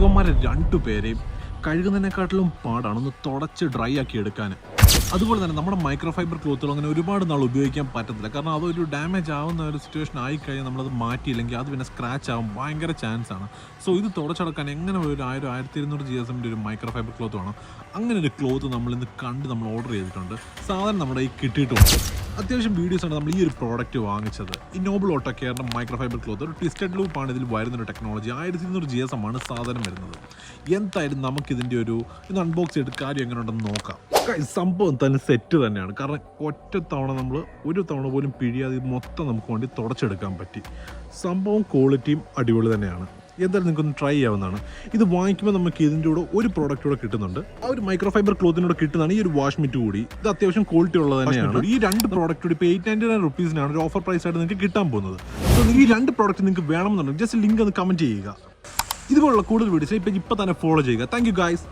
ഇവന്മാരെ രണ്ടുപേരെയും കഴുകുന്നതിനെക്കാട്ടിലും പാടാണ് ഒന്ന് തുടച്ച് ഡ്രൈ ആക്കി എടുക്കാൻ. അതുപോലെ തന്നെ നമ്മുടെ മൈക്രോ ഫൈബർ ക്ലോത്തുകൾ അങ്ങനെ ഒരുപാട് നാൾ ഉപയോഗിക്കാൻ പറ്റത്തില്ല. കാരണം അതൊരു ഡാമേജ് ആവുന്ന ഒരു സിറ്റുവേഷൻ ആയിക്കഴിഞ്ഞാൽ നമ്മളത് മാറ്റിയില്ലെങ്കിൽ അത് പിന്നെ സ്ക്രാച്ച് ആവും, ഭയങ്കര ചാൻസ് ആണ്. സോ ഇത് തുടച്ചടക്കാൻ എങ്ങനെ ഒരു 1200 GSM ഒരു മൈക്രോ ഫൈബർ ക്ലോത്ത് വേണം. അങ്ങനെ ഒരു ക്ലോത്ത് നമ്മളിന്ന് നമ്മൾ ഓർഡർ ചെയ്തിട്ടുണ്ട്. സാധാരണ നമ്മുടെ ഈ കിട്ടിയിട്ടുണ്ട്. അത്യാവശ്യം വീഡിയോസാണ് നമ്മൾ ഈ ഒരു പ്രോഡക്റ്റ് വാങ്ങിച്ചത്. ഈ നോബിൾ ഓട്ടോ കെയറിൻ്റെ മൈക്രോ ഫൈബർ ക്ലോത്ത് ഒരു ട്വിസ്റ്റഡ് ലൂപ്പാണ് ഇതിൽ വരുന്നൊരു ടെക്നോളജി. 1200 GSM ആണ് സാധനം വരുന്നത്. എന്തായാലും നമുക്കിതിൻ്റെ ഒരു അൺബോക്സ് ചെയ്തിട്ട് കാര്യം എങ്ങനെ ഉണ്ടെന്ന് നോക്കാം. സംഭവം തന്നെ സെറ്റ് തന്നെയാണ്. കാരണം ഒറ്റ തവണ നമ്മൾ ഒരു തവണ പോലും പിഴിയാതെ മൊത്തം നമുക്ക് വേണ്ടി തുടച്ചെടുക്കാൻ പറ്റി. സംഭവം ക്വാളിറ്റിയും അടിപൊളി തന്നെയാണ്. എന്തായാലും നിങ്ങൾക്കൊന്ന് ട്രൈ ചെയ്യാവുന്നതാണ്. ഇത് വാങ്ങിക്കുമ്പോൾ നമുക്ക് ഇതിൻ്റെ കൂടെ ഒരു പ്രോഡക്റ്റ് കൂടെ കിട്ടുന്നുണ്ട്. ആ ഒരു മൈക്രോ ഫൈബർ ക്ലോത്തിനൂടെ കിട്ടുന്നതാണ് ഈ ഒരു വാഷ് മിറ്റ് കൂടി. ഇത് അത്യാവശ്യം ക്വാളിറ്റി ഉള്ളത് തന്നെയാണ്. ഈ രണ്ട് പ്രോഡക്റ്റ് കൂടി ഇപ്പോൾ 899 റുപ്പീസിനാണ് ഒരു ഓഫർ പ്രൈസ് ആയിട്ട് നിങ്ങൾക്ക് കിട്ടാൻ പോകുന്നത്. സോ ഈ രണ്ട് പ്രോഡക്റ്റ് നിങ്ങൾക്ക് വേണമെന്നുണ്ടെങ്കിൽ ജസ്റ്റ് ലിങ്ക് ഒന്ന് കമൻറ്റ് ചെയ്യുക. ഇതുപോലുള്ള കൂടുതൽ വീഡിയോസ് ഇപ്പോൾ തന്നെ ഫോളോ ചെയ്യുക. Thank you guys.